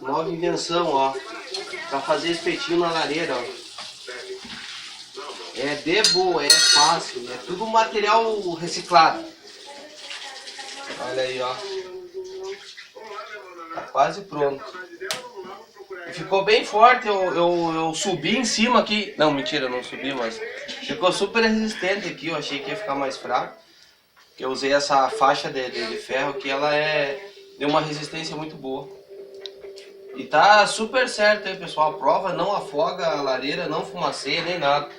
Nova invenção, ó. Pra fazer espetinho na lareira, ó. É de boa, é fácil. É tudo material reciclado. Olha aí, ó. Tá quase pronto. Ficou bem forte, eu subi em cima aqui. Não, mentira, não subi, mas ficou super resistente aqui. Eu achei que ia ficar mais fraco. Eu usei essa faixa de ferro que ela deu uma resistência muito boa. E tá super certo aí, pessoal. A prova não afoga a lareira, não fumaceia nem nada.